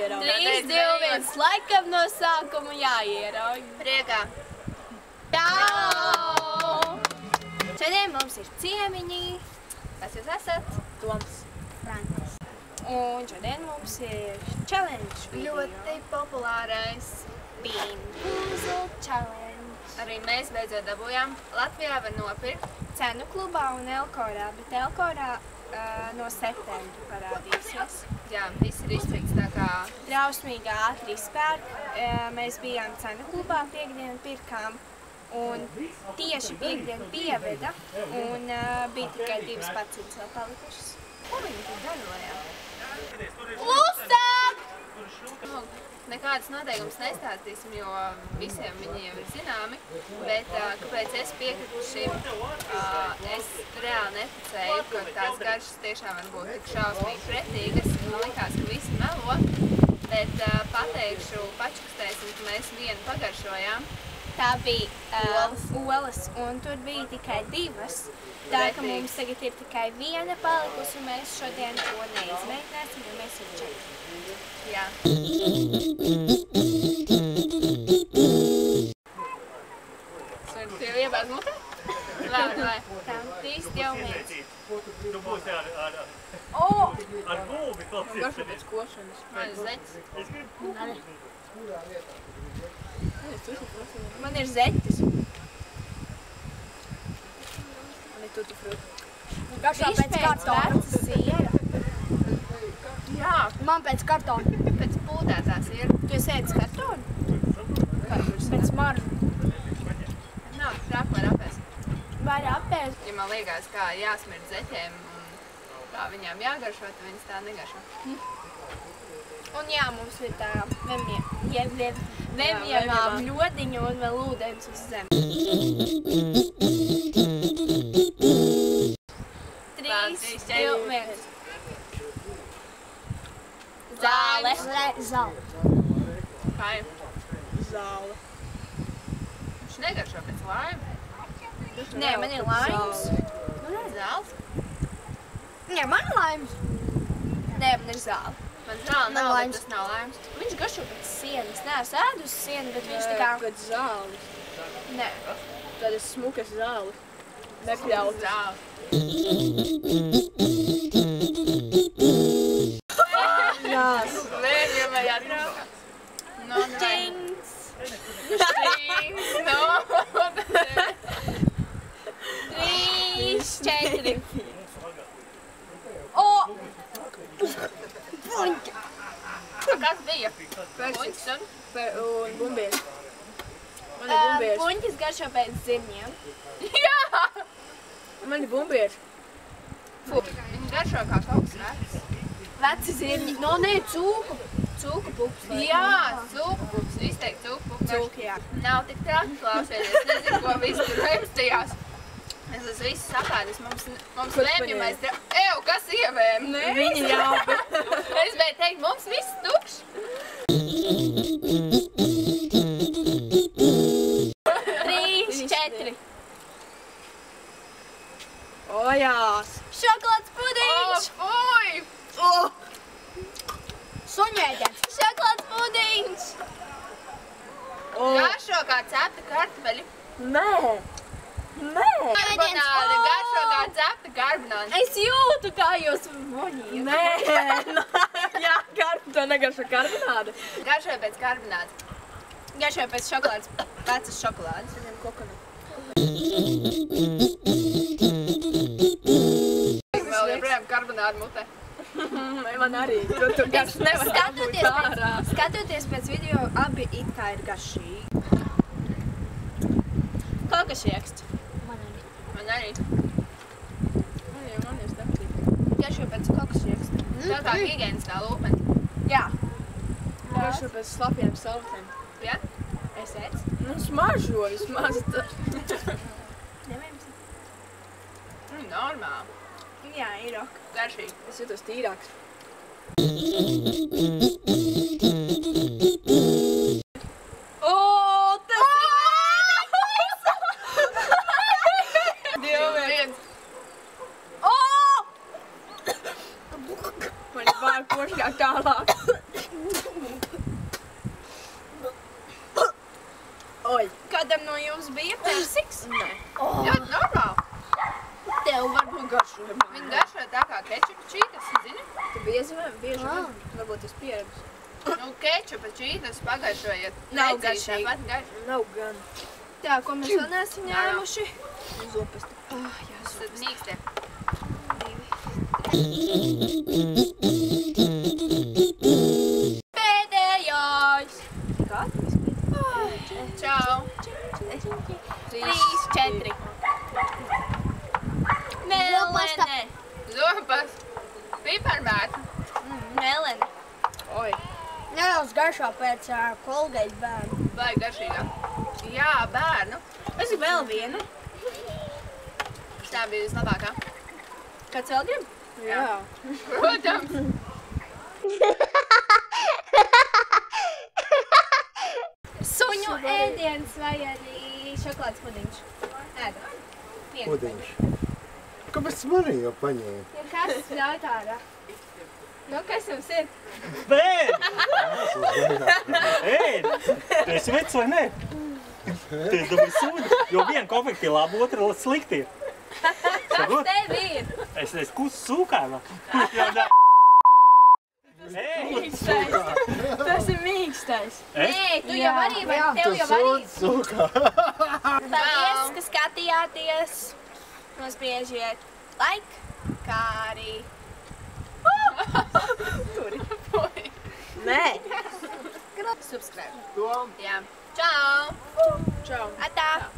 3, 2, 1, laikam no sākuma jāierauj. Priekā. Čau! Šodien mums ir ciemiņi. Kas jūs esat? Toms. Frantis. Un šodien mums ir challenge video. Ļoti populārais Bean Puzzle Challenge. Arī mēs beidzot dabūjām. Latvijā var nopirkt Cenu klubā un Elkorā, bet Elkorā no septembra parādīsies. Jā, viss ir izpirkts tā kā Drausmīgi ātri izpērk. Mēs bijām Cenu klubā, piekdienu pirkām. Un tieši piekdienu pieveda un bija tikai 2 paciņas vēl palikušas. Ko viņi tur darojā? Klusāk! Nekādas noteikumus nestāstīsim, jo visiem viņi jau ir zināmi, bet kāpēc es piekritu šim, es reāli neticēju, ka tās garšas tiešām var būt tik šausmīgi pretīgas. Man likās, ka visi melo, bet pateikšu, pačukstēsim, ka mēs vienu pagaršojām. Tā bija olas, un tur bija tikai 2. Tā ka mums tagad ir tikai 1 palikusi, un mēs šodien to neizmēģināsim, jo mēs ir 4. Jā. Tev iebāz mutē? Vai? Tā, 3, 2, 1. Tu būsi ar gulbi klasiski. Garšo pēc košanas. Man ir zeķis. Es gribu Man ir zeķis. Man ir tutu frutu. Garšo pēc kartona. Siera. Jā, Man pēc kartona. pēc pūtētās ir. Tu esi kartonu? Pēc maru. Nav trāk var apēst. Vai apēst? Ja man liekas, kā jāsmird zeķiem un kā viņām jāgaršo, tad viņas tā negaršo. Un jā, mums ir tā vemjamā bļodiņa un vēl ūdens uz zemes. 3, 2, 1. Zāle. Kā ir? Zāle. Viņš negaršo pēc laimes. Nē, man ir laimes. Zāles? Nē, man ir laimes. Nē, man ir zāle. Man zāle nav, bet laimes. tas nav laimes. Viņš garšo pēc sienas. Nē, es ēdu uz sienu, bet viņš tā kā... Pēc zāles. Nē. Tādas smukas zāles. Nepļaut. Zāle. Nās. Lēmjam vai atraukā? No, Čings! Štrīns, no. 3, 4. O! Puņķa! Kas bija? Puņķis un? Un bumbieši. Man ir bumbieši. Puņķis garšo pēc zirņiem. Jā! Man ir bumbieši. Viņi garšo kā kaut kas vecs. Veci zirņi. No, nē, cūku. Cūku pups. Jā, cūku pups. Izteikti cūku pups. Cūku, jā. Nav tik traki klausieties. Nezinu, ko visi tur remstījās. Es esmu visu sapēdis. Mums lēmjamais Ew, kas ievēm? Nē, viņi jau. Es biju teikt, mums viss tukšs. 3, 4. O, jās. Šokolādes pudiņš! Fuj! Suņēģens! Šokolādes pudiņš! Garšo kā cepta kartupeļi. Nē. Nē. Karbonāde, garšo kā cepta karbonāde. Es jūtu, kā jūs voņījat. Nē. Jā, to negaršo karbonāde. Garšo pēc karbonādes. Garšo pēc šokolādes. Vecas šokolādes. Viņam kokonu. Vēl joprojām karbonāde mutē. Man arī. Tu garš nevar Skatoties pēc video, abi it kā ir garšīgi. Kokašieksts. Man arī. Man ir starptīt. Garšo pēc kokašieksta. Tā kā higienas tā lūpeni. Jā. Garšo pēc slapjiem salvetēm. Ja? Es ēdzu. Nu, smaržo vismaz. Neviens. Normāli. Jā, ir ok. Garšīgi. Es jūtos tīrāks. O, tas Divi, viens. O! Man ir vārdu pošļāk tālāk. kādam no jums bija persiks? Nē. Ļoti normāli. Tev varbūt garšo. Viņi garšo tā kā kečupa čītas, zini? Tu bieži vien, varbūt es pieredzu. Nu, kečupa čītas pagaršojiet. Nav Vecīt, garšīgi. tāpat garšo. Nav gan. Tā, ko mēs vēl neesam ņēmuši? Zopas. Tad mīkstie. Pēdējais! Kā? Čau. 3, 4. Melene! Zopas. Piparmēta. Melene. Oi. Nedaudz garšo pēc Colgate bērnu. Vai garšīgā. Jā, bērnu. Es gribu vēl vienu. Tā bija vislabākā. Kāds vēl grib? Jā. Protams. Suņu ēdiens vai arī šokolādes pudiņš? Ēdam. Pudiņš. Kāpēc manī jau paņēma? Ja kas ļauj tārā? Nu, kas jums ir? Bēr! Ēd! Tu esi vecs vai ne? Tu esi dabūji sūdi, jo viena konfekti ir laba, otra slikti ir. Saprot? Tev ir! Es kus sūkāna. Ēd! Tas ir mīkstais. Es? Nē, tu jau arī, vai tev jau arī? Sūkā. Paldies, ka skatījāties. Nospiežiet like, kā arī Nē. subscribe. Jā. Čau. Čau. Atā!